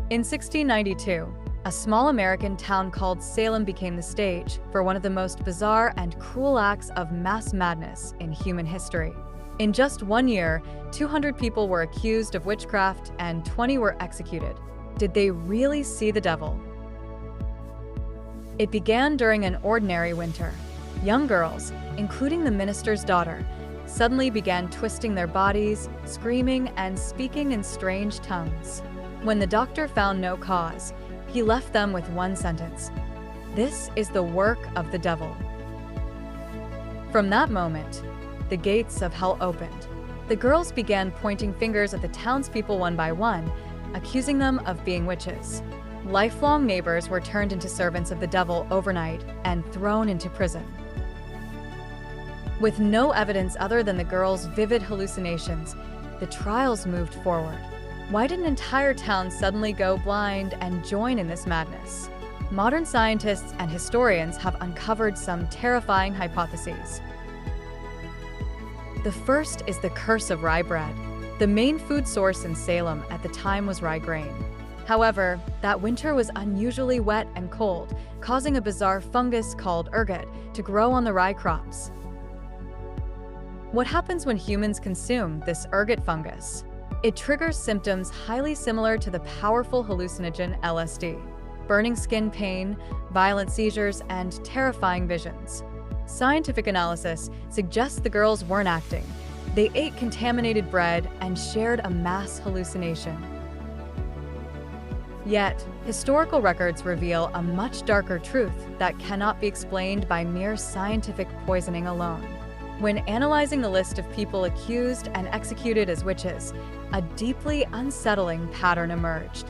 In 1692, a small American town called Salem became the stage for one of the most bizarre and cruel acts of mass madness in human history. In just 1 year, 200 people were accused of witchcraft and 20 were executed. Did they really see the devil? It began during an ordinary winter. Young girls, including the minister's daughter, suddenly began twisting their bodies, screaming, and speaking in strange tongues. When the doctor found no cause, he left them with one sentence: "This is the work of the devil." From that moment, the gates of hell opened. The girls began pointing fingers at the townspeople one by one, accusing them of being witches. Lifelong neighbors were turned into servants of the devil overnight and thrown into prison. With no evidence other than the girls' vivid hallucinations, the trials moved forward. Why did an entire town suddenly go blind and join in this madness? Modern scientists and historians have uncovered some terrifying hypotheses. The first is the curse of rye bread. The main food source in Salem at the time was rye grain. However, that winter was unusually wet and cold, causing a bizarre fungus called ergot to grow on the rye crops. What happens when humans consume this ergot fungus? It triggers symptoms highly similar to the powerful hallucinogen LSD: burning skin pain, violent seizures, and terrifying visions. Scientific analysis suggests the girls weren't acting. They ate contaminated bread and shared a mass hallucination. Yet, historical records reveal a much darker truth that cannot be explained by mere scientific poisoning alone. When analyzing the list of people accused and executed as witches, a deeply unsettling pattern emerged.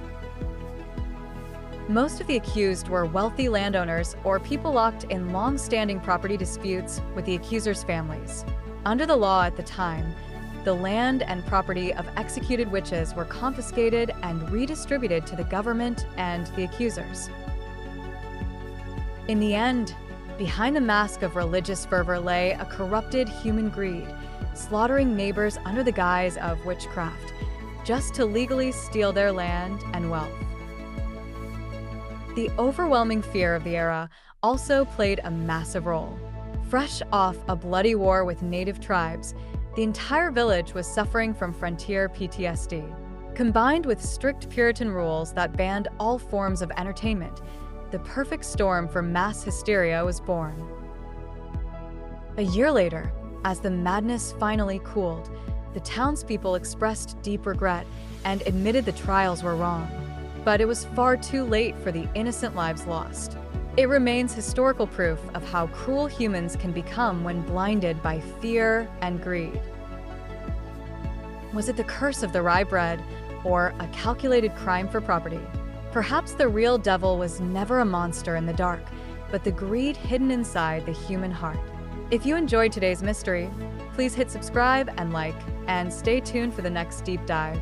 Most of the accused were wealthy landowners or people locked in long-standing property disputes with the accusers' families. Under the law at the time, the land and property of executed witches were confiscated and redistributed to the government and the accusers. In the end, behind the mask of religious fervor lay a corrupted human greed, slaughtering neighbors under the guise of witchcraft, just to legally steal their land and wealth. The overwhelming fear of the era also played a massive role. Fresh off a bloody war with native tribes, the entire village was suffering from frontier PTSD. Combined with strict Puritan rules that banned all forms of entertainment, the perfect storm for mass hysteria was born. A year later, as the madness finally cooled, the townspeople expressed deep regret and admitted the trials were wrong. But it was far too late for the innocent lives lost. It remains historical proof of how cruel humans can become when blinded by fear and greed. Was it the curse of the rye bread, or a calculated crime for property? Perhaps the real devil was never a monster in the dark, but the greed hidden inside the human heart. If you enjoyed today's mystery, please hit subscribe and like, and stay tuned for the next deep dive.